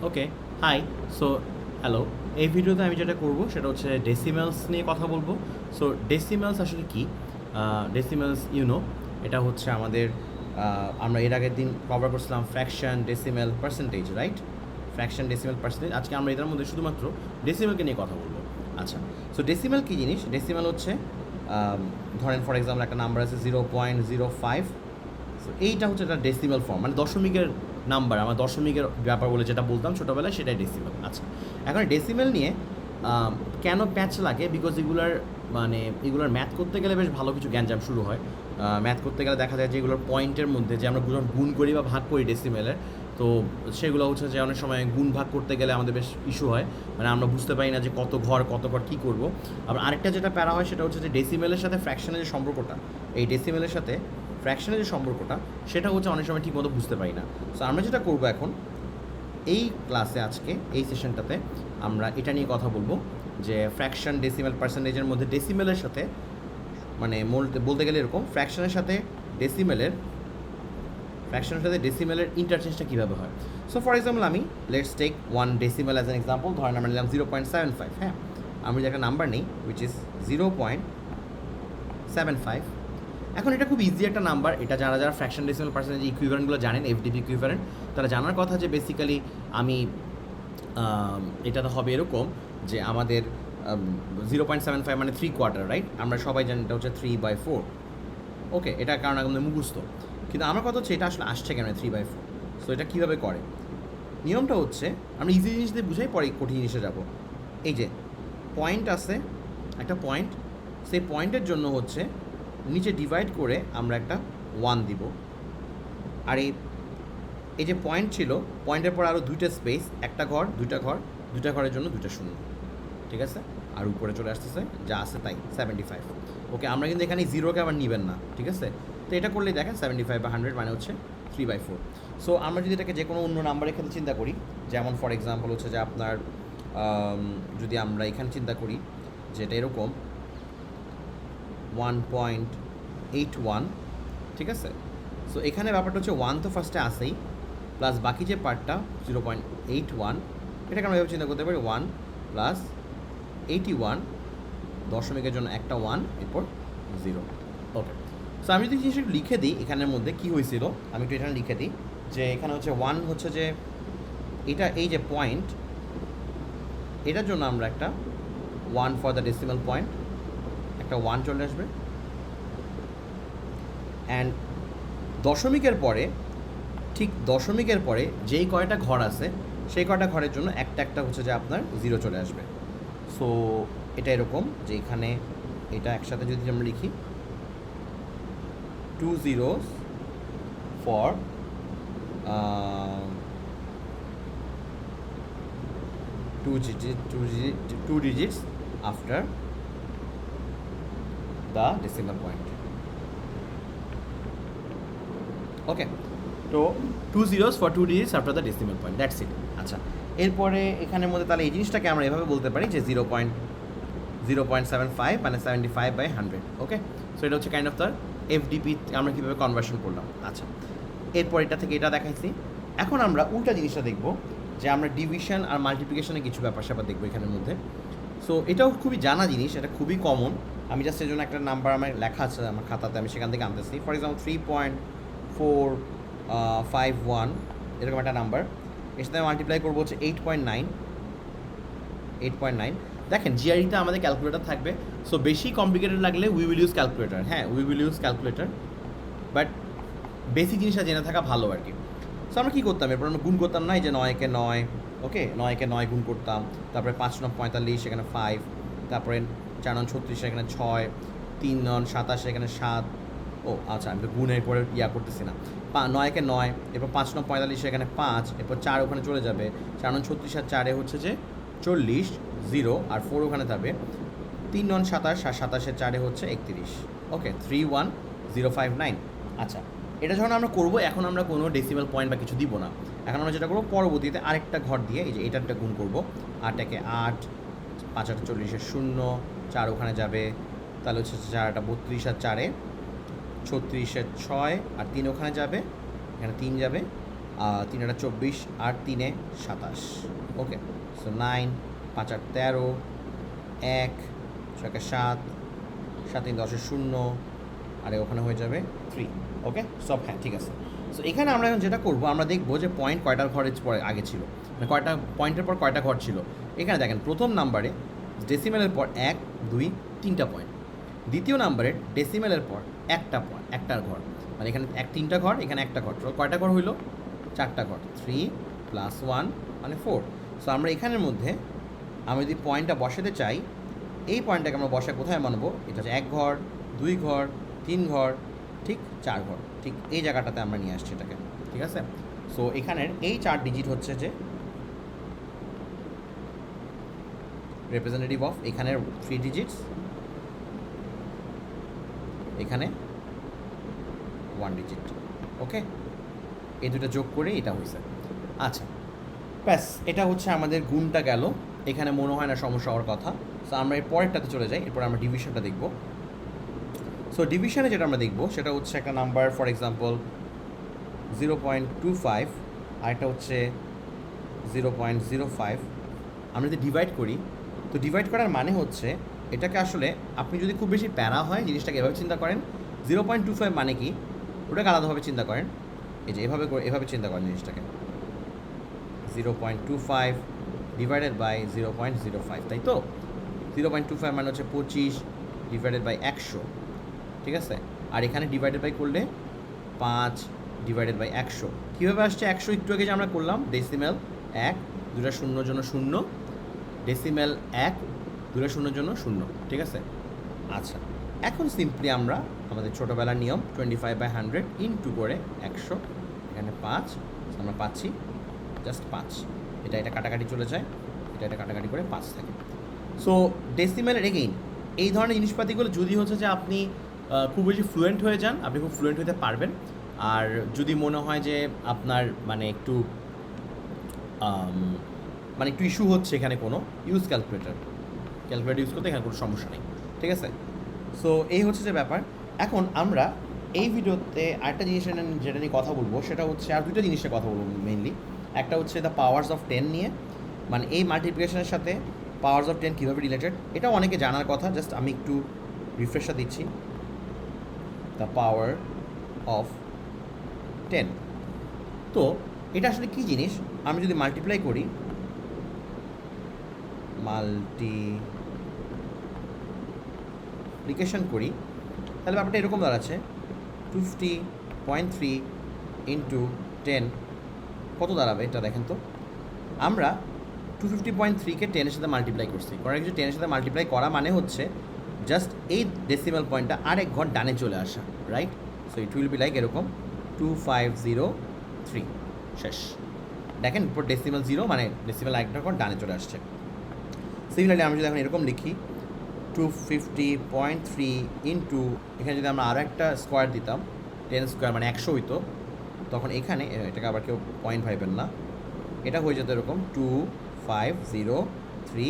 ওকে, high. So hello. এই ভিডিওতে আমি যেটা করব সেটা হচ্ছে ডেসিমেলস নিয়ে কথা বলবো। সো ডেসিমেলস আসলে কি? ডেসিমেলস এটা হচ্ছে আমাদের আমরা এর আগের দিন কভার করছিলাম fraction, decimal, percentage, right? Fraction, decimal, percentage. আজকে আমরা এটার মধ্যে শুধুমাত্র ডেসিমেলকে নিয়ে কথা বলবো। আচ্ছা, সো ডেসিমেল কী জিনিস? ডেসিমেল হচ্ছে ধরেন ফর এক্সাম্পল একটা নাম্বার আছে 0.05। সো এইটা হচ্ছে একটা ডেসিমাল ফর্ম, মানে দশমিকের নাম্বার। আমার দশমিকের ব্যাপার বলে যেটা বলতাম ছোটোবেলায়, সেটাই ডেসিমাল। আচ্ছা, এখন ডেসিমেল নিয়ে কেন প্যাচ লাগে? বিকজ এগুলোর ম্যাথ করতে গেলে বেশ ভালো কিছু গ্যাঞ্জাম শুরু হয়। ম্যাথ করতে গেলে দেখা যায় যে এগুলোর পয়েন্টের মধ্যে যে আমরা গুণ করি বা ভাগ করি ডেসিমেলের, তো সেগুলো হচ্ছে যে অনেক সময় গুণ ভাগ করতে গেলে আমাদের বেশ ইস্যু হয়, মানে আমরা বুঝতে পারি না যে কত ঘর কী করবো। আবার আরেকটা যেটা প্যারা হয় সেটা হচ্ছে যে ডেসিমেলের সাথে ফ্র্যাকশনের যে সম্পর্কটা, এই ডেসিমেলের সাথে ফ্র্যাকশনের যে সম্পর্কটা, সেটা হচ্ছে অনেক সময় ঠিকমতো বুঝতে পারি না। সো আমরা যেটা করবো এখন এই ক্লাসে, আজকে এই সেশনটাতে আমরা এটা নিয়ে কথা বলবো যে ফ্র্যাকশন, ডেসিমেল, পার্সেন্টেজের মধ্যে ডেসিমেলের সাথে, মানে বলতে গেলে এরকম, ফ্র্যাকশনের সাথে ডেসিমেলের ইন্টারচেঞ্জটা কীভাবে হয়। সো ফর এক্সাম্পল আমি let's take one decimal as an example. ধরেন আমরা নিলাম 0.75। হ্যাঁ, আমি যে একটা নাম্বার নিই উইচ ইজ 0.75। এখন এটা খুব ইজি একটা নাম্বার। এটা যারা ফ্র্যাকশন, ডেসিমাল, পার্সেন্টেজ ইকুইভ্যালেন্টগুলো জানেন, এফডিপি ইকুইভ্যালেন্ট, তারা জানার কথা যে বেসিক্যালি আমি এটাতে হবে এরকম যে আমাদের 0.75 মানে 3/4, রাইট? আমরা সবাই জানি এটা হচ্ছে 3/4। ওকে, এটার কারণ আমাদের মুখস্থ, কিন্তু আমার কথা হচ্ছে এটা আসলে আসছে কেন 3/4? সো এটা কীভাবে করে? নিয়মটা হচ্ছে, আমরা ইজি জিনিস দিয়ে বুঝাই, পরে কঠিন জিনিসে যাব। এই যে পয়েন্ট আছে, একটা পয়েন্ট, সেই পয়েন্টের জন্য হচ্ছে নিচে ডিভাইড করে আমরা একটা 1 দিব। আর এই যে পয়েন্ট ছিল, পয়েন্টের পর আরও দুইটা স্পেস, একটা ঘর, দুইটা ঘরের জন্য দুইটা শূন্য, ঠিক আছে? আর উপরে চলে আসতেছে যা আছে তাই 75। ওকে, আমরা কিন্তু এখানে জিরোকে আবার নেবেন না, ঠিক আছে? তো এটা করলেই দেখেন 75 বা 100 মানে হচ্ছে 3/4। সো আমরা যদি এটাকে যে কোনো অন্য নাম্বারের ক্ষেত্রে চিন্তা করি, যেমন ফর এক্সাম্পল হচ্ছে যে আপনার যদি আমরা এখানে চিন্তা করি যেটা এরকম 1.81, ঠিক আছে? সো এখানে ব্যাপারটা হচ্ছে 1 তো ফার্স্টে আসেই, প্লাস বাকি যে পার্টটা 0.81, এটাকে আমরা এভাবে চিন্তা করতে পারি 1 প্লাস 81, দশমিকের জন্য একটা 1, এরপর 0। ওকে, সো আমি যদি জিনিসটা লিখে দিই এখানের মধ্যে কী হয়েছিল, আমি একটু এখানে লিখে দিই যে এখানে হচ্ছে 1 হচ্ছে যে এটা, এই যে পয়েন্ট, এটার জন্য আমরা একটা 1 ফর দ্য ডেসিমাল পয়েন্ট, একটা 1 চলে আসবে। অ্যান্ড দশমিকের পরে যেই কয়টা ঘর আছে, সেই কয়টা ঘরের জন্য একটা হচ্ছে যে আপনার 0 চলে আসবে। সো এটা এরকম যে এখানে এটা একসাথে যদি আমরা লিখি 2 zeros for 2 digits after the decimal point. ওকে, তো 2 zeros for 2 digits after the decimal point, that's it. আচ্ছা, এরপরে এখানের মধ্যে তাহলে এই জিনিসটাকে আমরা এভাবে বলতে পারি যে 0.75 মানে 75/100। ওকে, সো এটা হচ্ছে কাইন্ড অফ তার এফডিপি আমরা কীভাবে কনভার্সন করলাম। আচ্ছা, এরপর এটা থেকে এটা দেখাইছি। এখন আমরা উল্টা জিনিসটা দেখব যে আমরা ডিভিশন আর মাল্টিপ্লিকেশনের কিছু ব্যাপার স্যাপার দেখবো এখানের মধ্যে। সো এটাও খুবই জানা জিনিস, এটা খুবই কমন। আমি জাস্ট এই জন্য একটা নাম্বার আমার লেখা আছে আমার খাতাতে, আমি সেখান থেকে আনতেছি। ফর এক্সাম্পল 3.451 এরকম একটা নাম্বার, এর সাথে মাল্টিপ্লাই করবো হচ্ছে 8.9। দেখেন জিআরইতে আমাদের ক্যালকুলেটর থাকবে, সো বেশি কমপ্লিকেটেড লাগলে উই উইল ইউজ ক্যালকুলেটর। হ্যাঁ, we will use calculator, but basic জিনিসটা জেনে থাকা ভালো আর কি। সো আমরা কী করতাম, এরপর আমরা গুণ করতাম না, এই যে 9 কে 9, ওকে, 9 কে 9 গুণ করতাম, তারপরে 5 9 45, এখানে 5, তারপরে 4 9 36, এখানে 6, 3 9 27, এখানে 7। ও আচ্ছা, আমি তো গুণের পরে করতেছি না। 9 কে 9, এরপর 5 9 45, এখানে 5, এরপর 4 ওখানে চলে যাবে, 4 9 36 আর 4 হচ্ছে যে 40, 0 আর 4 ওখানে যাবে, 3 9 27 আর 27 4 হচ্ছে 31। ওকে, 31059। আচ্ছা, এটা যখন আমরা করবো, এখন আমরা কোনো ডেসিমাল পয়েন্ট বা কিছু দিব না। এখন আমরা যেটা করবো, পরবর্তীতে আরেকটা ঘর দিয়ে এই যে এটারটা গুণ করবো। 8 8, 5 8 40 0, 4 ওখানে যাবে, তাহলে হচ্ছে 4 32 আর 4 36 6 আর 3 ওখানে যাবে, এখানে 3 যাবে, 3 আটা 24 আর 3 এ 27। ওকে, সো 9, 5 আর 13, 1, 6 একে 7, 7 3 10 0, আর ওখানে হয়ে যাবে 3। ওকে, সব হ্যাঁ ঠিক আছে। সো এখানে আমরা এখন যেটা করবো, আমরা দেখবো যে পয়েন্ট কয়টার ঘরের পরে আগে ছিল, মানে কয়টা পয়েন্টের পর কয়টা ঘর ছিল। এখানে দেখেন প্রথম নাম্বারে ডেসিমেলের পর 1, 2, 3টা পয়েন্ট। দ্বিতীয় নাম্বারে ডেসিমেলের পর একটা পয়েন্ট, একটার ঘর, মানে এখানে 3টা ঘর, এখানে একটা ঘর, কয়টা ঘর হইলো? 4টা ঘর। 3 + 1 মানে 4। সো আমরা এখানের মধ্যে আমি যদি পয়েন্টটা বসাতে চাই, এই পয়েন্টটাকে আমরা বসায় কোথায় মানবো? এটা হচ্ছে 1 ঘর, 2 ঘর, 3 ঘর, ঠিক 4 ঘর, ঠিক এই জায়গাটাতে আমরা নিয়ে আসছি এটাকে, ঠিক আছে। সো এখানের এই 4 ডিজিট হচ্ছে যে রিপ্রেজেন্টেটিভ অফ এখানের 3 ডিজিটস, এখানে 1 ডিজিট। ওকে, এই দুটো যোগ করে এটা হয়েছে। আচ্ছা, ব্যাস, এটা হচ্ছে আমাদের গুণটা গেল। এখানে মনে হয় না সমস্যা হওয়ার কথা। সো আমরা এর পরেরটাতে চলে যাই, এরপর আমরা ডিভিশনটা দেখব। সো ডিভিশনে যেটা আমরা দেখব সেটা হচ্ছে একটা নাম্বার, ফর এক্সাম্পল 0.25, আরেকটা হচ্ছে 0.05। আমরা যদি ডিভাইড করি, তো ডিভাইড করার মানে হচ্ছে এটাকে আসলে আপনি যদি খুব বেশি প্যারা হয় জিনিসটাকে এভাবে চিন্তা করেন, 0.25 মানে কি, ওটাকে আলাদাভাবে চিন্তা করেন। এই যে এভাবে করে, এভাবে চিন্তা করেন জিনিসটাকে, 0.25 ডিভাইডেড বাই 0.05, তাই তো? 0.25 মানে হচ্ছে 25 ডিভাইডেড বাই 100, ঠিক আছে। আর এখানে ডিভাইডেড বাই করলে 5 ডিভাইডেড বাই 100। কীভাবে আসছে 100? একটু আগে যে আমরা করলাম, ডেসিমেল 1, 2টা শূন্যর জন্য 0, ডেসিমেল 1, 2টা শূন্যর জন্য 0, ঠিক আছে। আচ্ছা, এখন সিম্পলি আমরা আমাদের ছোটোবেলার নিয়ম 25/100 ইনটু করে 100, এখানে 5, আমরা পাচ্ছি জাস্ট 5। এটা কাটাকাটি চলে যায়, এটা কাটাকাটি করে 5 থাকে। সো ডেসিমেলের এগেইন এই ধরনের জিনিসপাতিগুলো যদি হচ্ছে যে আপনি খুব বেশি ফ্লুয়েন্ট হয়ে যান, আপনি খুব ফ্লুয়েন্ট হতে পারবেন। আর যদি মনে হয় যে আপনার মানে একটু ইস্যু হচ্ছে এখানে কোনো, ইউজ ক্যালকুলেটর ইউজ করতে এখানে কোনো সমস্যা নেই, ঠিক আছে। সো এই হচ্ছে যে ব্যাপার। এখন আমরা এই ভিডিওতে আরেকটা জিনিস যেটা নিয়ে কথা বলবো, সেটা হচ্ছে আর দুটো জিনিসের কথা বলবো মেইনলি। একটা হচ্ছে দ্য পাওয়ার্স অফ 10 নিয়ে, মানে এই মাল্টিপ্লিকেশনের সাথে পাওয়ার্স অফ 10 কীভাবে রিলেটেড, এটাও অনেকে জানার কথা, জাস্ট আমি একটু রিফ্রেশটা দিচ্ছি। দ্য পাওয়ার অফ 10, তো এটা আসলে কী জিনিস? আমি যদি মাল্টিপ্লাই করি, মাল্টিপ্লিকেশন করি, তাহলে ব্যাপারটা এরকম দাঁড়াচ্ছে 250.3 ইন্টু 10 কত দাঁড়াবে এটা দেখেন তো। আমরা 250.3কে 10-এর সাথে মাল্টিপ্লাই করছি, কারণ কিছু 10-এর সাথে মাল্টিপ্লাই করা মানে হচ্ছে জাস্ট এই ডেসিমাল পয়েন্টটা আরেক ঘর ডানে চলে আসা, right? So it will be like এরকম 2503, শেষ। দেখেন উপর ডেসিমাল 0 মানে ডেসিমাল আরেকটা ঘর ডানে চলে আসছে। সিমিলারলি আমি যদি এখন এরকম লিখি 250.3 ইন্টু, এখানে যদি আমরা আরও একটা স্কোয়ার দিতাম 10 স্কোয়ার মানে 100 হইতো, তখন এখানে এটাকে আবার কেউ পয়েন্ট ভাইবেন না, এটা হয়ে যেত এরকম 25030,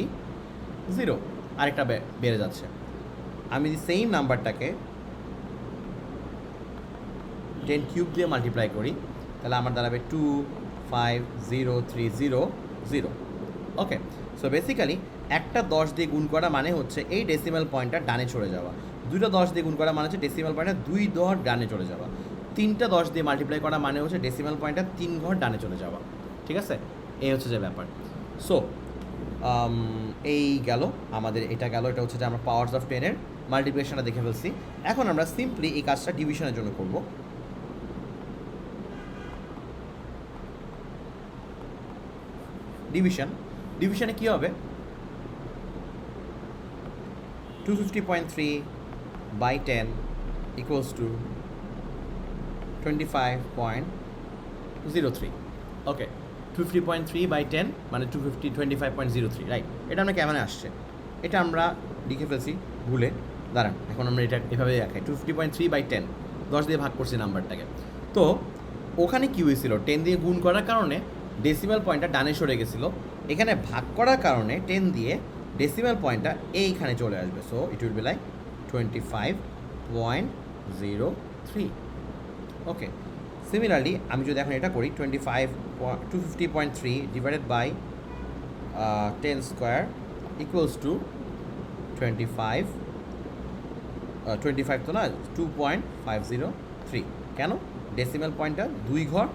আরেকটা বেড়ে যাচ্ছে। আমি যদি সেম নাম্বারটাকে 10 কিউব দিয়ে মাল্টিপ্লাই করি, তাহলে আমার দাঁড়াবে 25030. ওকে, সো বেসিক্যালি একটা 10 দিয়ে গুণ করা মানে হচ্ছে এই ডেসিমাল পয়েন্টটা ডানে চলে যাওয়া, 2টা 10 দিয়ে গুণ করা মানে হচ্ছে ডেসিমাল পয়েন্টটা 2 ঘর ডানে চলে যাওয়া, 3টা 10 দিয়ে মাল্টিপ্লাই করা মানে হচ্ছে ডেসিমাল পয়েন্টটা 3 ঘর ডানে চলে যাওয়া, ঠিক আছে। এই হচ্ছে যে ব্যাপার। সো এই গেল আমাদের, এটা গেল, এটা হচ্ছে যে আমরা পাওয়ার্স অফ 10-এর মাল্টিপ্লিকেশনটা দেখে ফেলছি। এখন আমরা সিম্পলি এই কাজটা ডিভিশনের জন্য করব। ডিভিশনে কী হবে? 250.3/10 equals to 25.03. ওকে, 250.3/10 মানে 25.03, রাইট? এটা আমরা কেমন আসছে, এটা আমরা লিখে ফেলছি ভুলে, দাঁড়ান এখন আমরা এটা এভাবে দেখাই। 250.3/10 10 দিয়ে ভাগ করছি নাম্বারটাকে। তো ওখানে কী হয়েছিল, 10 দিয়ে গুণ করার কারণে ডেসিমাল পয়েন্টটা ডানে সরে গেছিলো, এখানে ভাগ করার কারণে 10 দিয়ে ডেসিমাল পয়েন্টটা এইখানে চলে আসবে। So it will be like 25.03। Okay, similarly আমি যদি এখন এটা করি 250.3 divided by 10 square equals to 25 তো না 2.503। কেন? ডেসিমাল পয়েন্টটা 2 ঘর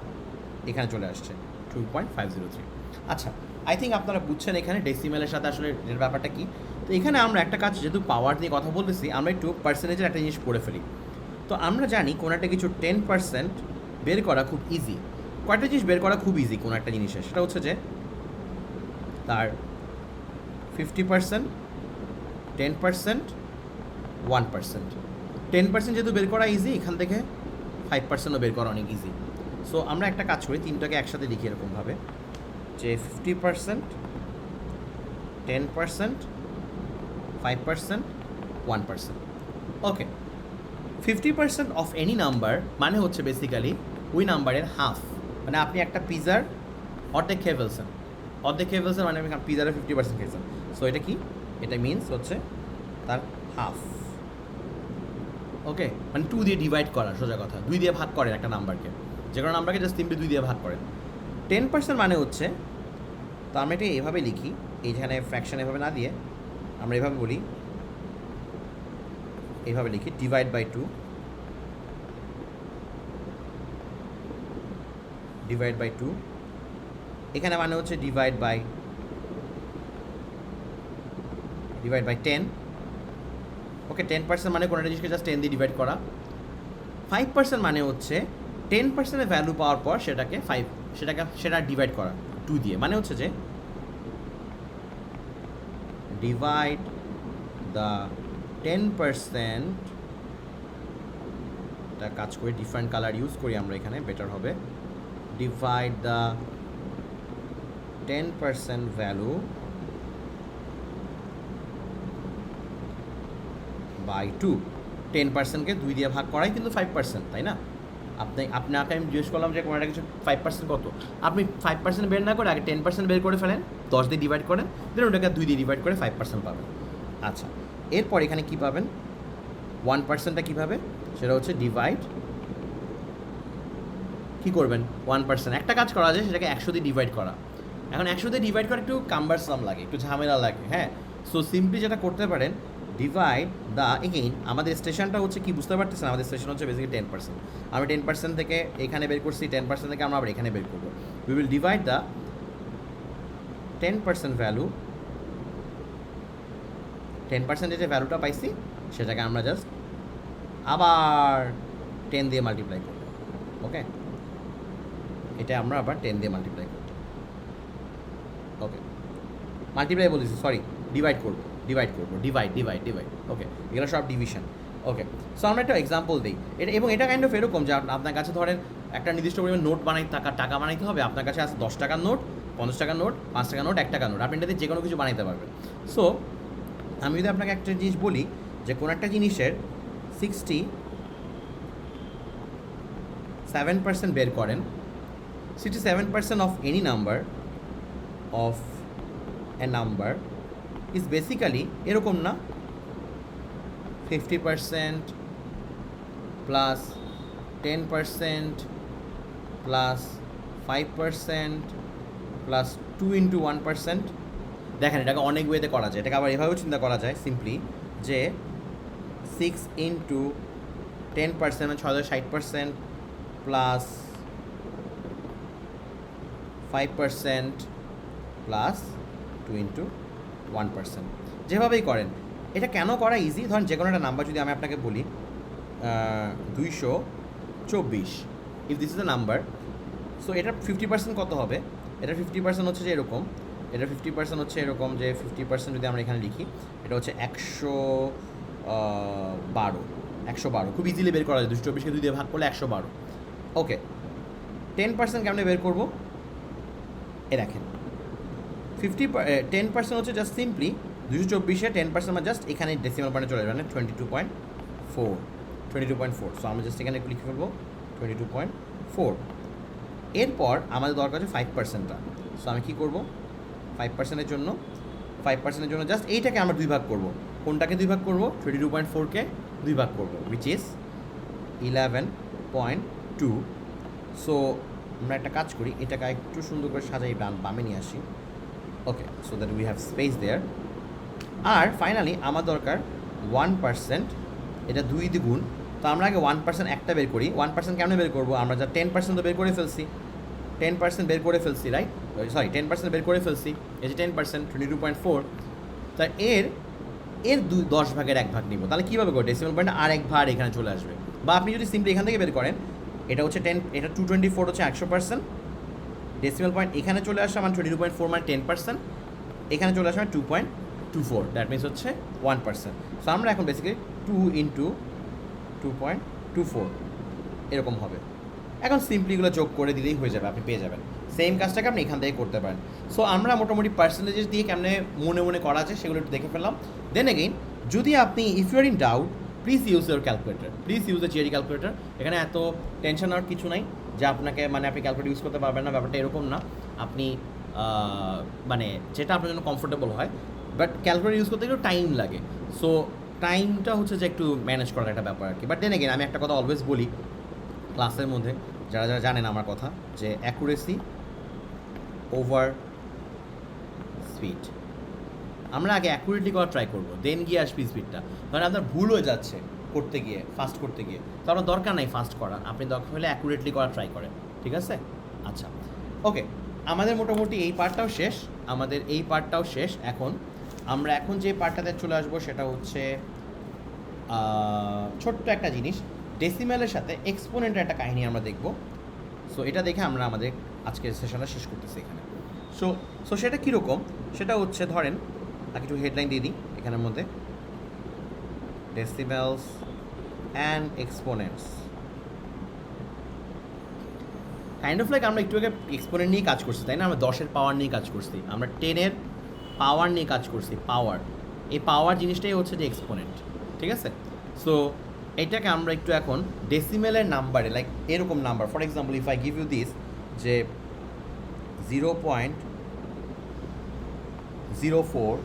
এখানে চলে আসছে 2.503। আচ্ছা, আই থিঙ্ক আপনারা বুঝছেন এখানে ডেসিমেলের সাথে আসলে এর ব্যাপারটা কী। তো এখানে আমরা একটা কাজ, যেহেতু পাওয়ার নিয়ে কথা বলতেছি, আমরা একটু পার্সেন্টেজের একটা জিনিস পড়ে ফেলি। তো আমরা জানি কোনো একটা কিছু 10% বের করা খুব ইজি। কয়েকটা জিনিস বের করা খুব ইজি কোনো একটা জিনিসের, সেটা হচ্ছে যে তার 50%, 10%, 1%। 10% যেহেতু বের করা ইজি, এখান থেকে 5%ও বের করা অনেক ইজি। সো আমরা একটা কাজ করি, তিনটাকে একসাথে লিখি এরকমভাবে যে 50%, 10%, 5%, 1%। ওকে, 50% অফ এনি নাম্বার মানে হচ্ছে বেসিক্যালি ওই নাম্বারের হাফ। মানে আপনি একটা পিজার অর্ধেক খেয়ে ফেলছেন, মানে আমি পিজারের 50% খেয়েছেন। সো এটা কি? এটা মিনস হচ্ছে তার হাফ। ওকে, মানে 2 দিয়ে ডিভাইড করা, সোজা কথা 2 দিয়ে ভাগ করেন একটা নাম্বারকে, যে কোনো নাম্বারকে জাস্ট সিম্পলি 2 দিয়ে ভাগ করেন। 10% মানে হচ্ছে, তো আমরা এটা এভাবে লিখি, এইখানে ফ্র্যাকশন এভাবে না দিয়ে আমরা এভাবে বলি, এইভাবে লিখি ডিভাইড বাই 2, এখানে মানে হচ্ছে ডিভাইড বাই 10। ওকে, 10% মানে কোনো একটা জিনিসকে জাস্ট 10 দিয়ে ডিভাইড করা। 5% মানে হচ্ছে 10%-এর ভ্যালু পাওয়ার পর সেটা ডিভাইড করা 2 দিয়ে, মানে হচ্ছে যে ডিভাইড দ্য 10%, এটা কাজ করে ডিফারেন্ট কালার ইউজ করি আমরা এখানে, বেটার হবে। Divide the 10% value by 2। 10%কে 2 দিয়ে ভাগ করাই কিন্তু 5%, তাই না? আপনাকে আমি জিজ্ঞেস করলাম যে কোনো একটা কিছু 5% কত, আপনি 5% বের না করে আগে 10% বের করে ফেলেন, 10 দিয়ে ডিভাইড করেন, দেন ওটাকে 2 দিয়ে ডিভাইড করে 5% পাবেন। আচ্ছা, এরপর এখানে কী পাবেন? 1%টা কীভাবে? সেটা হচ্ছে ডিভাইড, কী করবেন? 1% একটা কাজ করা যায়, সেটাকে 100 দিয়ে ডিভাইড করা। এখন 100 দিয়ে ডিভাইড করা একটু কাম্বারসাম লাগে, একটু ঝামেলা লাগে, হ্যাঁ। সো সিম্পলি যেটা করতে পারেন, ডিভাইড দ্য, এগেইন আমাদের স্টেশনটা হচ্ছে কি বুঝতে পারতেছেন? আমাদের স্টেশন হচ্ছে বেসিক্যালি 10%। আমরা 10% থেকে এখানে বের করছি, 10% থেকে আমরা আবার এখানে বের করবো। We will divide the 10% value, 10% যে ভ্যালুটা পাইছি সেটাকে আমরা জাস্ট আবার 10 দিয়ে মাল্টিপ্লাই করব। ওকে, এটা আমরা আবার 10 দিয়ে মাল্টিপ্লাই করব। ওকে, মাল্টিপ্লাই বলেছি, সরি, ডিভাইড করব। ডিভাইড। ওকে, এগুলো সব ডিভিশন। ওকে, সো আমরা একটা এক্সাম্পল দিই এটা, এবং এটা কাইন্ড অফ এরকম যে আপনার কাছে ধরেন একটা নির্দিষ্ট পরিমাণ নোট টাকা বানাইতে হবে। আপনার কাছে আছে 10 টাকার নোট, 50 টাকার নোট, 5 টাকার নোট, 1 টাকার নোট, আপনি এটাতে যে কোনো কিছু বানাইতে পারবেন। সো আমি যদি আপনাকে একটা জিনিস বলি যে কোনো একটা জিনিসের 67% বের করেন, 67% of any number of A number is basically এরকম না, 50% প্লাস 10% প্লাস 5% প্লাস 2 into 1%। দেখেন, এটাকে অনেক ওয়েতে করা যায়, এটাকে আবার এভাবেও চিন্তা করা যায় সিম্পলি যে 6 into 10% মানে 60% প্লাস 5% প্লাস 2 into 1%। যেভাবেই করেন, এটা কেন করা ইজি? ধরেন যে কোনো একটা নাম্বার যদি আমি আপনাকে বলি 224, if this is the number, so এটার 50% কত হবে? এটার 50% হচ্ছে যে এরকম, এটার 50% হচ্ছে এরকম যে 50% যদি আমরা এখানে লিখি, এটা হচ্ছে 112। খুব ইজিলি বের করা যায়, 224কে 2 দিয়ে ভাগ করলে 112। ওকে, 10% কেমনে বের করবো? এ দেখেন, 10% হচ্ছে জাস্ট সিম্পলি 224-এ 10% মানে জাস্ট এখানে ডেসিমাল পয়েন্টে চলে যাবে, মানে 22.4। সো আমরা জাস্ট এখানে লিখে ফেলবো 22.4। এরপর আমাদের দরকার হচ্ছে 5%টা। সো আমি কী করবো? 5%-এর জন্য জাস্ট এইটাকে আমরা 2 ভাগ করবো। কোনটাকে 2 ভাগ করবো? 22.4-কে 2 ভাগ করবো, উইচ ইজ 11.2। সো আমরা একটা কাজ করি, এটাকে একটু সুন্দর করে সাজাই, বামে নিয়ে আসি। Okay, so that we have space there. আর ফাইনালি আমার দরকার 1%, এটা 2 দ্বিগুণ। তো আমরা আগে 1% একটা বের করি। 1% কেমনে বের করবো? আমরা যা 10% তো বের করে ফেলছি, 10% বের করে ফেলছি, রাইট? সরি, 10% বের করে ফেলছি, এই যে 10% 22.4। তা এর 10 ভাগের 1 ভাগ নিব। তাহলে কীভাবে করবো? ডেসিমাল পয়েন্ট আর এক ভাগ এখানে চলে আসবে। বা আপনি যদি সিম্পলি এখান থেকে বের করেন, এটা হচ্ছে 10, এটা 224 হচ্ছে 100%, ডেসিমাল পয়েন্ট এখানে চলে আসে আমার 22.4 মানে 10%, এখানে চলে আসে আমার 2.24, দ্যাট মিনস হচ্ছে 1%। সো আমরা এখন বেসিক্যালি 2 ইন্টু 2.24 এরকম হবে। এখন সিম্পলিগুলো যোগ করে দিলেই হয়ে যাবে, আপনি পেয়ে যাবেন। সেম কাজটাকে আপনি এখান থেকে করতে পারেন। সো আমরা মোটামুটি পার্সেন্টেজেস দিয়ে কেমনে মনে মনে করা যায় সেগুলো একটু দেখে ফেললাম। দেন এগেইন, যদি আপনি if you are in doubt, please use your calculator, please use the GRE calculator. এখানে এত টেনশন নেওয়ার কিছু নাই যে আপনাকে মানে আপনি ক্যালকুলেটর ইউজ করতে পারবেন না, ব্যাপারটা এরকম না। আপনি মানে যেটা আপনার জন্য কমফোর্টেবল হয়, বাট ক্যালকুলেটর ইউজ করতে একটু টাইম লাগে। সো টাইমটা হচ্ছে যে একটু ম্যানেজ করার একটা ব্যাপার আর কি। বাট দেন এগেইন আমি একটা কথা অলওয়েজ বলি ক্লাসের মধ্যে, যারা যারা জানেন আমার কথা, যে অ্যাকুরেসি ওভার স্পিড। আমরা আগে অ্যাকুরেটলি করা ট্রাই করবো, দেন গিয়ে আসবে স্পিডটা। কারণ আপনার ভুল হয়ে যাচ্ছে করতে গিয়ে, ফাস্ট করতে গিয়ে, তো আপনার দরকার নাই ফাস্ট করা, আপনি দরকার হলে অ্যাকুরেটলি করা ট্রাই করেন, ঠিক আছে? আচ্ছা, ওকে, আমাদের মোটামুটি এই পার্টটাও শেষ, আমাদের এই পার্টটাও শেষ। এখন আমরা এখন যে পার্টটাতে চলে আসবো সেটা হচ্ছে ছোট্ট একটা জিনিস, ডেসিমেলের সাথে এক্সপোনেন্টের একটা কাহিনী আমরা দেখব। সো এটা দেখে আমরা আমাদের আজকের সেশনটা শেষ করতেছি এখানে। সো সেটা কীরকম? সেটা হচ্ছে ধরেন আগে একটু হেডলাইন দিয়ে দিই এখানের মধ্যে, decimals and exponents. Kind of like আমরা একটু আগে এক্সপোনেন্ট নিয়ে কাজ করছি, তাই না? আমরা 10-এর পাওয়ার নিয়ে কাজ করছি, আমরা 10-এর পাওয়ার নিয়ে কাজ করছি, পাওয়ার। এই পাওয়ার জিনিসটাই হচ্ছে যে এক্সপোনেন্ট, ঠিক আছে? সো এটাকে আমরা একটু এখন ডেসিমেলের নাম্বারে, লাইক এরকম number, for example if I give you this, যে 0.04,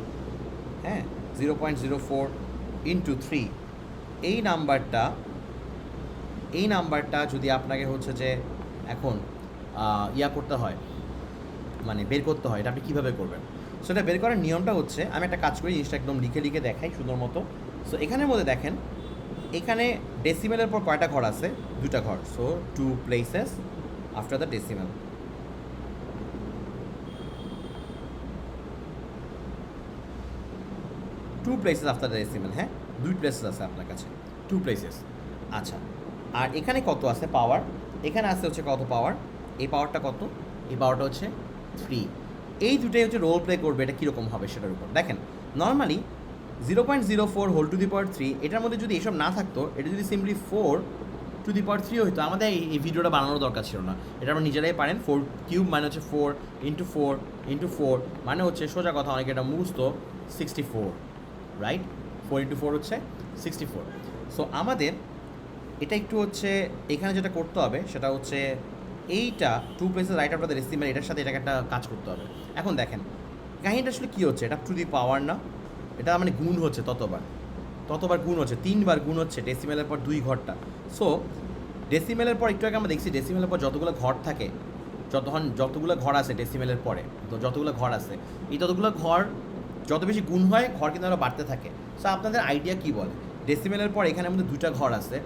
হ্যাঁ, 0.04 ইন্টু 3, এই নাম্বারটা যদি আপনাকে হচ্ছে যে এখন করতে হয়, মানে বের করতে হয়, এটা আপনি কীভাবে করবেন? সো এটা বের করার নিয়মটা হচ্ছে, আমি একটা কাজ করি, জিনিসটা একদম লিখে লিখে দেখাই সুন্দর মতো। সো এখানের মধ্যে দেখেন, এখানে ডেসিমেলের পর কয়টা ঘর আছে? 2টা ঘর। So 2 places after the decimal. Two places after the decimal, হ্যাঁ, 2 প্লেসেস আছে আপনার কাছে, 2 প্লেসেস। আচ্ছা, আর এখানে কত আছে পাওয়ার? এখানে আছে হচ্ছে কত পাওয়ার? এই পাওয়ারটা কত? এই পাওয়ারটা হচ্ছে 3। এই দুটাই হচ্ছে রোল প্লে করবে, এটা কীরকম হবে সেটার উপর। দেখেন, নর্মালি 0.04 হোল টু দি পাওয়ার 3, এটার মধ্যে যদি এসব না থাকতো, এটা যদি সিম্পলি 4 টু দি পাওয়ার 3 হইতো, আমাদের এই ভিডিওটা বানানোর দরকার ছিল না। এটা আমরা নিজেরাই পারেন। 4 কিউব মানে হচ্ছে 4 ইন্টু 4 ইন্টু 4 মানে হচ্ছে সোজা কথা, অনেকে এটা মুখস্থ 64, রাইট? 4 ইন্টু 4 হচ্ছে 64। সো আমাদের এটা একটু হচ্ছে এখানে যেটা করতে হবে সেটা হচ্ছে এইটা 2 places right after the decimal, এটার সাথে এটাকে একটা কাজ করতে হবে। এখন দেখেন কাহিনীটা আসলে কী হচ্ছে, এটা টু দি পাওয়ার না, এটা মানে গুণ হচ্ছে, ততবার গুণ হচ্ছে, 3 বার গুণ হচ্ছে ডেসিমেলের পর 2 ঘরটা। সো ডেসিমেলের পর একটু আগে আমরা দেখছি ডেসিমেলের পর যতগুলো ঘর থাকে, যতগুলো ঘর আছে ডেসিমেলের পরে, তো যতগুলো ঘর আছে, এই ততগুলো ঘর যত বেশি গুণ হয়, ঘর কিন্তু আরও বাড়তে থাকে। সো আপনাদের আইডিয়া কী বলে? ডেসিমেলের পর এখানে আমাদের 2টা ঘর আছে,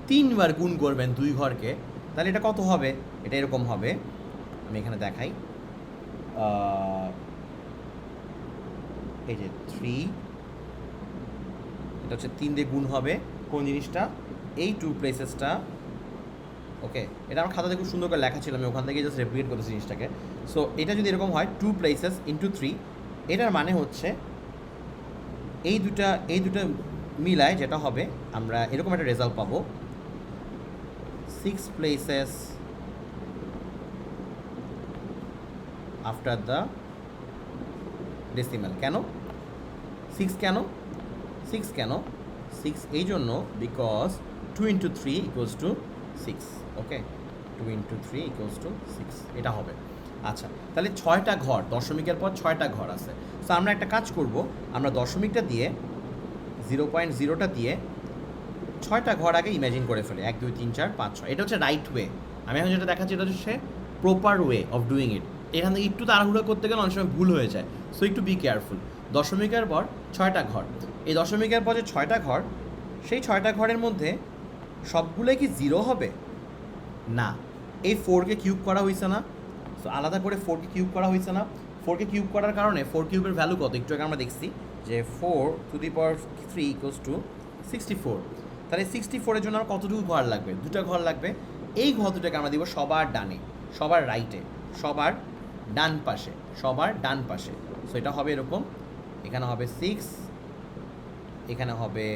3 বার গুণ করবেন 2 ঘরকে, তাহলে এটা কত হবে? এটা এরকম হবে, আমি এখানে দেখাই, এই যে 3, এটা হচ্ছে 3 দিয়ে গুণ হবে কোন জিনিসটা? এই 2 প্লেসেসটা। ওকে, এটা আমার খাতাতে খুব সুন্দর করে লেখা ছিল, আমি ওখান থেকে জাস্ট রেপ্লিকেট করতেছি জিনিসটাকে। সো এটা যদি এরকম হয় 2 প্লেসেস ইন্টু 3, এটার মানে হচ্ছে এই দুটা মিলায় যেটা হবে, আমরা এরকম একটা রেজাল্ট পাবো, 6 প্লেসেস আফটার দ্য ডেসিমেল। কেন 6? কেন 6 এই জন্য, because 2 into 3 equals to 6। Okay, 2 into 3 equals to 6, এটা হবে। আচ্ছা, তাহলে 6টা ঘর, দশমিকের পর 6টা ঘর আছে। সো আমরা একটা কাজ করব, আমরা দশমিকটা দিয়ে 0.0টা দিয়ে 6টা ঘর আগে ইমাজিন করে ফেলি, 1 2 3 4 5 6। এটা হচ্ছে রাইট ওয়ে, আমি এখন যেটা দেখাচ্ছি এটা হচ্ছে proper way of doing it. এখান থেকে একটু তাড়াহুড়ো করতে গেলে অনেক সময় ভুল হয়ে যায়, সো একটু বি কেয়ারফুল। দশমিকের পর 6টা ঘর, এই দশমিকের পর যে 6টা ঘর, সেই 6টা ঘরের মধ্যে সবগুলোই কি 0 হবে? না, এই 4কে কিউব করা হয়েছে না, সো আলাদা করে 4কে কিউব করা হয়েছে না। 4কে কিউব করার কারণে 4 কিউবের ভ্যালু কত একটু আগে আমরা দেখছি যে 4⁻³ = 64। তাহলে 64-এর জন্য আমার কতটুকু ঘর লাগবে? 2টা ঘর লাগবে। এই ঘর দুটাকে আমরা দিব সবার ডানে, সবার রাইটে, সবার ডান পাশে, সবার ডান পাশে। সো এটা হবে এরকম, এখানে হবে 6, এখানে হবে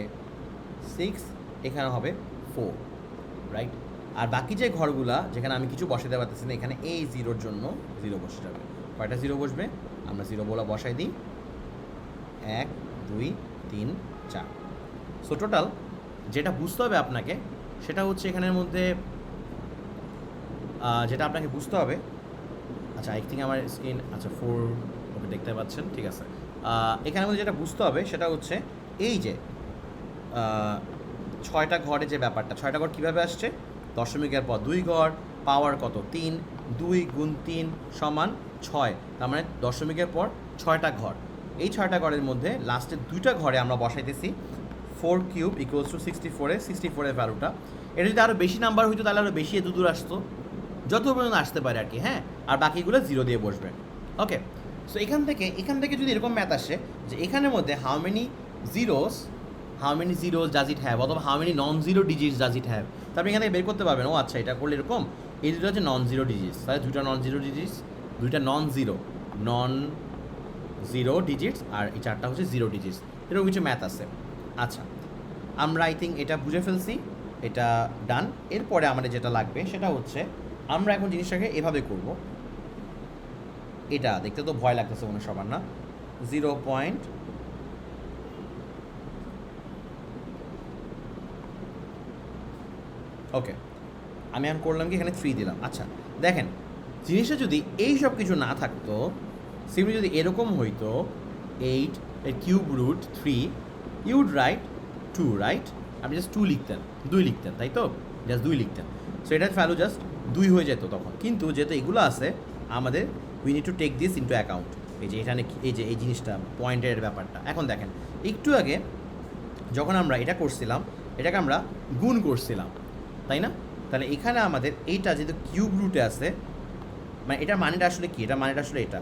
6, এখানে হবে 4, রাইট? আর বাকি যে ঘরগুলা যেখানে আমি কিছু বসাতে পারতেছি না, এখানে এই 0-র জন্য 0 বসে যাবে। কয়টা 0 বসবে? আমরা 0 বলা বসাই দিই, 1 2 3 4। সো টোটাল যেটা বুঝতে হবে আপনাকে সেটা হচ্ছে এখানের মধ্যে যেটা আপনাকে বুঝতে হবে, আচ্ছা আই থিঙ্ক আমার স্ক্রিন, আচ্ছা 4 ওকে দেখতে পাচ্ছেন, ঠিক আছে। এখানের মধ্যে যেটা বুঝতে হবে সেটা হচ্ছে এই যে 6টা ঘরে যে ব্যাপারটা, 6টা ঘর কীভাবে আসছে? দশমিকের পর 2 ঘর, পাওয়ার কত? 3, 2 × 3 = 6, তার মানে দশমিকের পর 6টা ঘর। এই 6টা ঘরের মধ্যে লাস্টের 2টা ঘরে আমরা বসাইতেছি 4³ = 64, 64-এর ভ্যালুটা। এটা যদি আরও বেশি নাম্বার হইতো তাহলে আরও বেশি এত দূর আসতো, যত পর্যন্ত আসতে পারে আর কি, হ্যাঁ। আর বাকিগুলো 0 দিয়ে বসবে, ওকে। সো এখান থেকে যদি এরকম ম্যাথ আসে যে এখানের মধ্যে how many zeros does it have, অথবা how many non zero digits does it have, তারপরে এখান থেকে বের করতে পারবেন। ও আচ্ছা, এটা করলে এরকম, এই দুটো হচ্ছে নন জিরো ডিজিটস, তাহলে 2টা নন জিরো ডিজিটস, 2টা নন জিরো ডিজিটস, আর এই 4টা হচ্ছে 0 ডিজিটস, এরকম কিছু ম্যাথ আছে। আচ্ছা, আমরা আই থিঙ্ক এটা বুঝে ফেলছি, এটা ডান। এরপরে আমাদের যেটা লাগবে সেটা হচ্ছে আমরা এখন জিনিসটাকে এভাবে করব। এটা দেখতে তো ভয় লাগতেছে মনে সবার না? 0. ওকে, আমি এখন করলাম কি, এখানে 3 দিলাম। আচ্ছা দেখেন, জিনিসটা যদি এই সব কিছু না থাকতো, সিম্পলি যদি এরকম হইতো 8³ √3, ইউ উড রাইট 2, রাইট? আপনি জাস্ট 2 লিখতেন, 2 লিখতেন, তাই তো? জাস্ট 2 লিখতেন। সো এটার ভ্যালু জাস্ট 2 হয়ে যেত তখন। কিন্তু যেহেতু এগুলো আছে আমাদের, we need to take this into account. এই যে এখানে এই জিনিসটা পয়েন্টের ব্যাপারটা। এখন দেখেন, একটু আগে যখন আমরা এটা করছিলাম, এটাকে আমরা গুণ করছিলাম, তাই না? তাহলে এখানে আমাদের এইটা যেহেতু কিউব রুটে আছে, মানে এটার মানেটা আসলে কি? এটার মানেটা আসলে এটা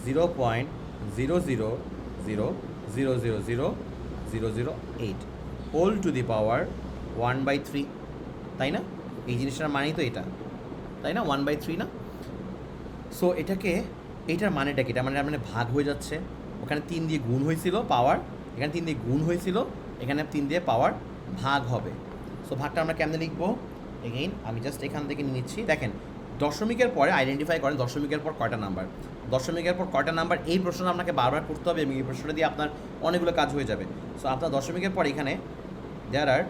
0.000000008 হোল টু দি পাওয়ার 1/3, তাই না? এই জিনিসটার মানেই তো এটা, তাই না? 1/3 না? সো এইটার মানেটা কি? এটা মানে ভাগ হয়ে যাচ্ছে। ওখানে 3 দিয়ে গুণ হয়েছিল পাওয়ার, এখানে 3 দিয়ে গুণ হয়েছিল, এখানে 3 দিয়ে পাওয়ার ভাগ হবে। সো ভাগটা আমরা কেমনে লিখবো? এগেইন আমি জাস্ট এখান থেকে নিয়ে নিচ্ছি। দেখেন, দশমিকের পরে আইডেন্টিফাই করেন দশমিকের পর কয়টা নাম্বার, দশমিকের পর কয়টা নাম্বার, এই প্রশ্নটা আপনাকে বারবার করতে হবে এবং এই প্রশ্নটা দিয়ে আপনার অনেকগুলো কাজ হয়ে যাবে। সো আপনার দশমিকের পর এখানে দেয়ার আর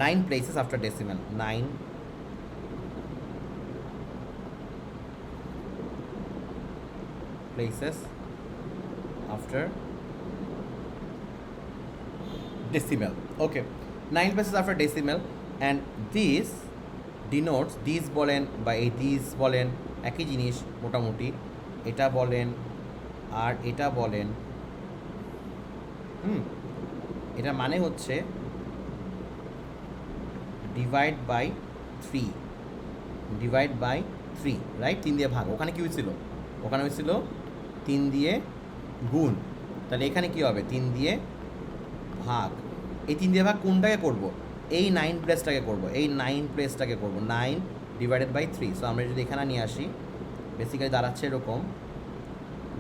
9 places after decimal, 9 places after decimal, okay, 9 places after decimal, and this denotes, these বলেন বা এই these বলেন একই জিনিস মোটামুটি, এটা বলেন আর এটা বলেন, এটা মানে হচ্ছে ডিভাইড বাই 3, রাইট? 3 দিয়ে ভাগ। ওখানে কি হয়েছিল? ওখানে হয়েছিল 3 দিয়ে গুণ, তাহলে এখানে কি হবে? 3 দিয়ে ভাগ। এই 3 দিয়ে ভাগ কোনটাকে করব? এই 9 প্লেসটাকে করব, এই 9 প্লেসটাকে করব, 9 / 3। সো আমরা যদি এখানে নিয়ে আসি, বেসিক্যালি দাঁড়াচ্ছে এরকম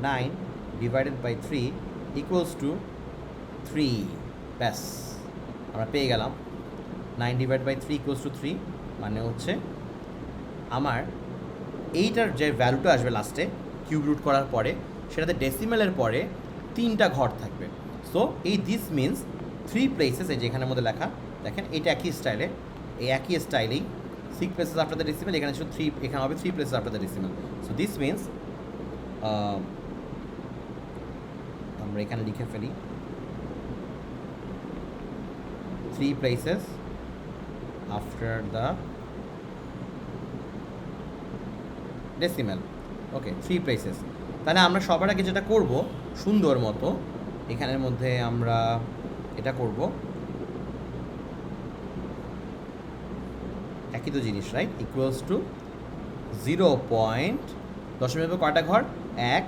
9 / 3 = 3, ব্যাস আমরা পেয়ে গেলাম। 9 / 3 = 3, মানে হচ্ছে আমার এইটার যে ভ্যালুটা আসবে লাস্টে কিউব রুট করার পরে, সেটাতে ডেসিমেলের পরে 3টা ঘর থাকবে। সো এই দিস মিনস 3 places, এই যে এখানের মধ্যে লেখা, দেখেন এটা একই স্টাইলে, এই একই স্টাইলেই 6 places after the decimal, এখানে শুধু 3, এখানে হবে 3 places after the decimal। So this means আমরা এখানে লিখে ফেলি 3 places after the decimal. Okay, 3 places. তাহলে আমরা সবার আগে যেটা করব সুন্দর মতো এখানের মধ্যে আমরা এটা করব, একই তো জিনিস, রাইট? ইকুয়ালস টু 0.10 কয়টা ঘর? 1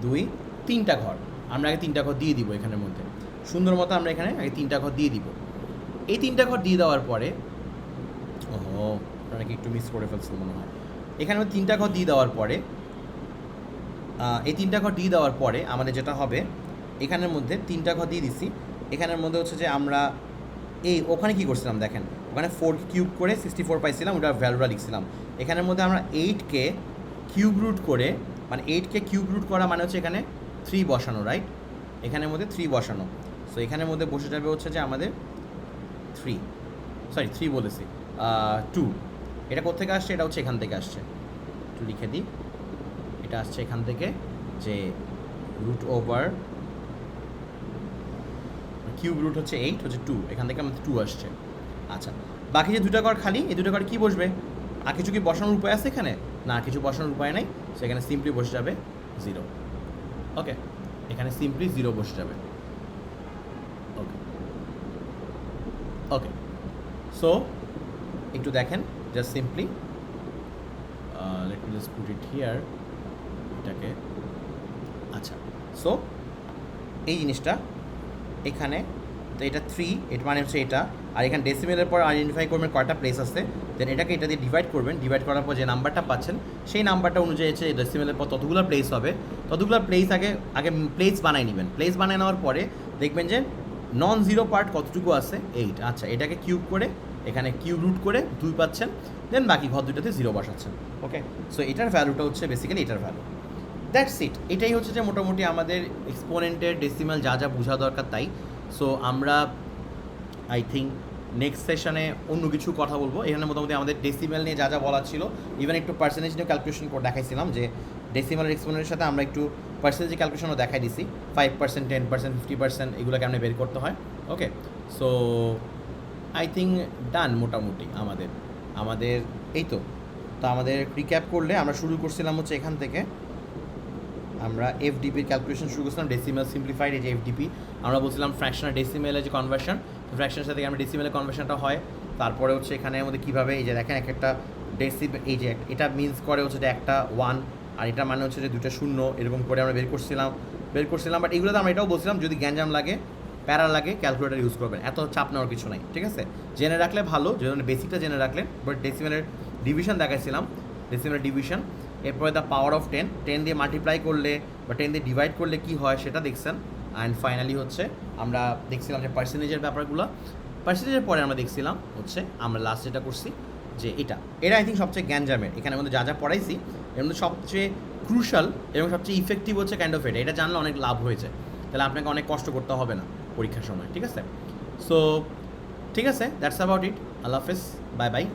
2 3টা ঘর। আমরা আগে 3টা ঘর দিয়ে দিব এখানের মধ্যে, সুন্দর মতো আমরা এখানে আগে 3টা ঘর দিয়ে দিব। এই 3টা ঘর দিয়ে দেওয়ার পরে আপনারা কি একটু মিস করে ফেলছেন মনে হয়। এখানে 3টা ঘর দিয়ে দেওয়ার পরে এই 3টা ঘর দিয়ে দেওয়ার পরে আমাদের যেটা হবে, এখানের মধ্যে 3টা ঘর দিয়ে দিছি। এখানের মধ্যে হচ্ছে যে আমরা ওখানে কী করছিলাম দেখেন, ওখানে 4 কিউব করে 64 পাইছিলাম, ওটা ভ্যালুটা লিখছিলাম। এখানের মধ্যে আমরা 8কে কিউব রুট করে, মানে 8কে কিউব রুট করা মানে হচ্ছে এখানে 3 বসানো, রাইট? এখানের মধ্যে 3 বসানো। সো এখানের মধ্যে বসে যাবে হচ্ছে যে আমাদের 3 বলেছি 2। এটা কোত্থেকে আসছে? এটা হচ্ছে এখান থেকে আসছে, একটু লিখে দিই। এটা আসছে এখান থেকে, যে রুট ওভার কিউব রুট হচ্ছে 8 হচ্ছে 2, এখান থেকে আমাদের 2 আসছে। আচ্ছা, বাকি যে 2টা ঘর খালি, এই 2টা ঘরে কী বসবে? আর কিছু কি বসানোর উপায় আছে এখানে? না, কিছু বসানোর উপায় নাই। সেখানে সিম্পলি বসে যাবে 0। ওকে, এখানে সিম্পলি 0 বসে যাবে। ওকে ওকে, সো একটু দেখেন, just simply let me just put it here, এটাকে। আচ্ছা, সো এই জিনিসটা এখানে, তো এটা 3, এটা মানে হচ্ছে এটা। আর এখানে ডেসিমেলের পর আইডেন্টিফাই করবেন কয়টা প্লেস আছে, দেন এটাকে এটা দিয়ে ডিভাইড করবেন। ডিভাইড করার পর যে নাম্বারটা পাচ্ছেন, সেই নাম্বারটা অনুযায়ী হচ্ছে ডেসিমেলের পর ততগুলো প্লেস হবে। ততগুলো প্লেস আগে প্লেস বানাই নেবেন। প্লেস বানিয়ে নেওয়ার পরে দেখবেন যে নন জিরো পার্ট কতটুকু আছে, 8। আচ্ছা, এটাকে কিউব করে এখানে কিউব রুট করে 2 পাচ্ছেন, দেন বাকি ঘর 2টাতে 0 বসাচ্ছেন। ওকে, সো এটার ভ্যালুটা হচ্ছে বেসিক্যালি এটার ভ্যালু। That's it. এটাই হচ্ছে যে মোটামুটি আমাদের এক্সপোনেন্টের ডেসিমাল যা যা বোঝা দরকার তাই। সো আমরা আই থিঙ্ক নেক্সট সেশনে অন্য কিছু কথা বলবো। এখানে মোটামুটি আমাদের ডেসিমাল নিয়ে যা যা বলা ছিল, ইভেন একটু পার্সেন্টেজ নিয়ে ক্যালকুলেশন করে দেখাইছিলাম, যে ডেসিমাল এক্সপোনেন্টের সাথে আমরা একটু পার্সেন্টেজ ক্যালকুলেশনও দেখাই দিছি, 5%, 10%, 50% এগুলো কেমন বের করতে হয়। ওকে, সো আই থিঙ্ক ডান মোটামুটি আমাদের এই তো আমাদের রিক্যাপ করলে আমরা শুরু করছিলাম হচ্ছে এখান থেকে, আমরা এফডিপির ক্যালকুলেশন শুরু করছিলাম, ডেসিমাল সিম্পলিফাইড, এই যে এফডিপি আমরা বলছিলাম ফ্র্যাকশন আর ডেসিমেলের যে কনভার্সন, ফ্র্যাকশনের সাথে আমরা ডেসিমেলের কনভার্সনটা হয়। তারপরে হচ্ছে এখানে আমাদের কীভাবে, এই যে দেখেন একটা এই যে এটা মিনস করে হচ্ছে যে একটা 1, আর এটা মানে হচ্ছে যে 2টা 0, এরকম করে আমরা বের করছিলাম। বাট এগুলোতে আমরা এটাও বলছিলাম যদি গ্যাঞ্জাম লাগে, প্যারা লাগে, ক্যালকুলেটার ইউজ করবেন, এত চাপ নেওয়ার কিছু নাই, ঠিক আছে? জেনে রাখলে ভালো, যদি বেসিকটা জেনে রাখলেন। বাট ডেসিমেলের ডিভিশন দেখাইছিলাম, ডেসিমেলের ডিভিশন, এরপরে দ্য পাওয়ার অফ 10 দিয়ে মাল্টিপ্লাই করলে বা 10 দিয়ে ডিভাইড করলে কী হয় সেটা দেখছেন। অ্যান্ড ফাইনালি হচ্ছে আমরা দেখছিলাম যে পার্সেন্টেজের ব্যাপারগুলো। পার্সেন্টেজের পরে আমরা দেখছিলাম হচ্ছে আমরা লাস্ট যেটা করছি যে এটা আই থিঙ্ক সবচেয়ে জ্ঞানজামের, এখানে মধ্যে যা যা পড়াইছি এর মধ্যে সবচেয়ে ক্রুশাল এবং সবচেয়ে ইফেক্টিভ হচ্ছে কাইন্ড অফ এটা জানলে অনেক লাভ হয়েছে, তাহলে আপনাকে অনেক কষ্ট করতে হবে না পরীক্ষার সময়, ঠিক আছে? সো ঠিক আছে, দ্যাটস অ্যাবাউট ইট। আল্লাহ হাফেজ, বাই বাই।